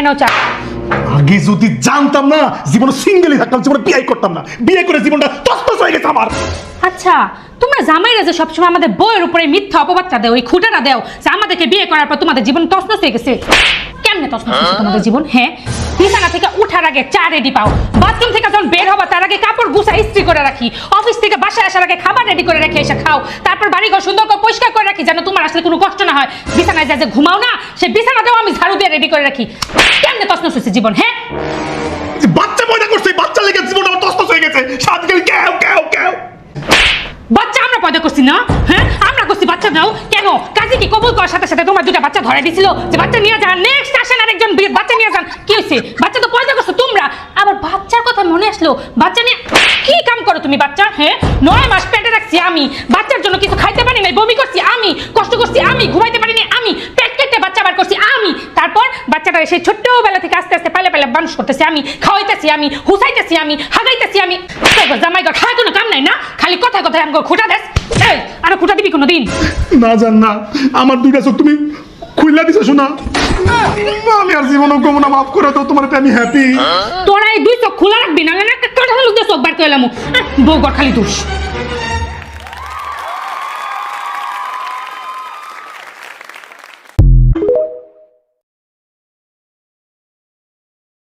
নাও চা। আগে যদি জানতাম না জীবনে সিঙ্গেলই থাকতাম, জীবনে বিয়ে করতাম না। বিয়ে করে জীবনটা তছনছ হয়ে গেছে আমার। আচ্ছা, তোমরা জামাইরা যে সবসময় আমাদের বউয়ের উপরে মিথ্যা অপবাদটা দেও, এই খুঁটাটা দেও যে আমাদেরকে বিয়ে করার পর তোমাদের জীবন তছনছ হয়ে গেছে। কেমনে তছনছ হয়েছে তোমাদের জীবন? হ্যাঁ, বিছানা থেকে উঠার আগে চা রেডি পাও, বাথরুম থেকে যখন বের হবা তার আগে কাপড় গুছা ইস্ত্রি করে রাখি, অফিস থেকে বাসায় আসার আগে খাবার রেডি করে রাখি, এসে খাও, তারপর বাড়িঘর সুন্দর করে পরিষ্কার করে রাখি যেন তোমার আসলে কোনো কষ্ট না হয়। বিছানায় যা যে ঘুমাও না, সে বিছানাটাও আমি ঝাড়ু দিয়ে রেডি করে রাখি। কেমনে তছনছ হয়েছে জীবন? হ্যাঁ, বাচ্চা পয়দা করছে, বাচ্চা লেগে জীবন আমার তছনছ হয়ে গেছে। সাতদিন কেউ কেউ কেউ বাচ্চা আমরা পয়দা করছি না? হ্যাঁ, আমরা করছি বাচ্চা নাও কেন? কাজে কি কবুল করার সাথে সাথে তোমার দুটা বাচ্চা ধরে দিছিল যে বাচ্চা নিয়ে যান, নেক্সট আসেন আরেকজন বাচ্চা নিয়ে যান। কি হয়েছে? বাচ্চা তো পয়দা করছো তোমরা, আবার বাচ্চার কথা মনে আসলো। বাচ্চা নিয়ে কি কাম করো তুমি বাচ্চা? হ্যাঁ, 9 মাস পেটে রাখছি আমি, বাচ্চার জন্য কিছু খাইতে পারি নাই, বমি করছি আমি, কষ্ট করছি আমি, ঘুমাইতে পারিনি আমি, পেট কেটে বাচ্চা বার করছি আমি, তারপর বাচ্চাটা সেই ছোট্টবেলা থেকে আস্তে আস্তে পালে পালে মানুষ করতেছি আমি, খাওয়াইতেছি আমি, হুসাইতেছি আমি, হাগাইতেছি আমি। জামাই ঘর খায় কোনো কাম নাই না, খালি কথায় কথায় আমাকে খুঁটা দেস। এই আর খুঁটা দিবি কোনো দিন? না জান না, আমার দুইটা চোখ তুমি খুইলা দিছো শোনা। আমি আর জীবনও কমো না, মাফ করে দাও, তোমার আমি হ্যাপি। তোরা এই দুই চোখ খোলা রাখবি না, একটা কথা লোক চোখ বার করে এলাম। বউ ঘর খালি দোষ।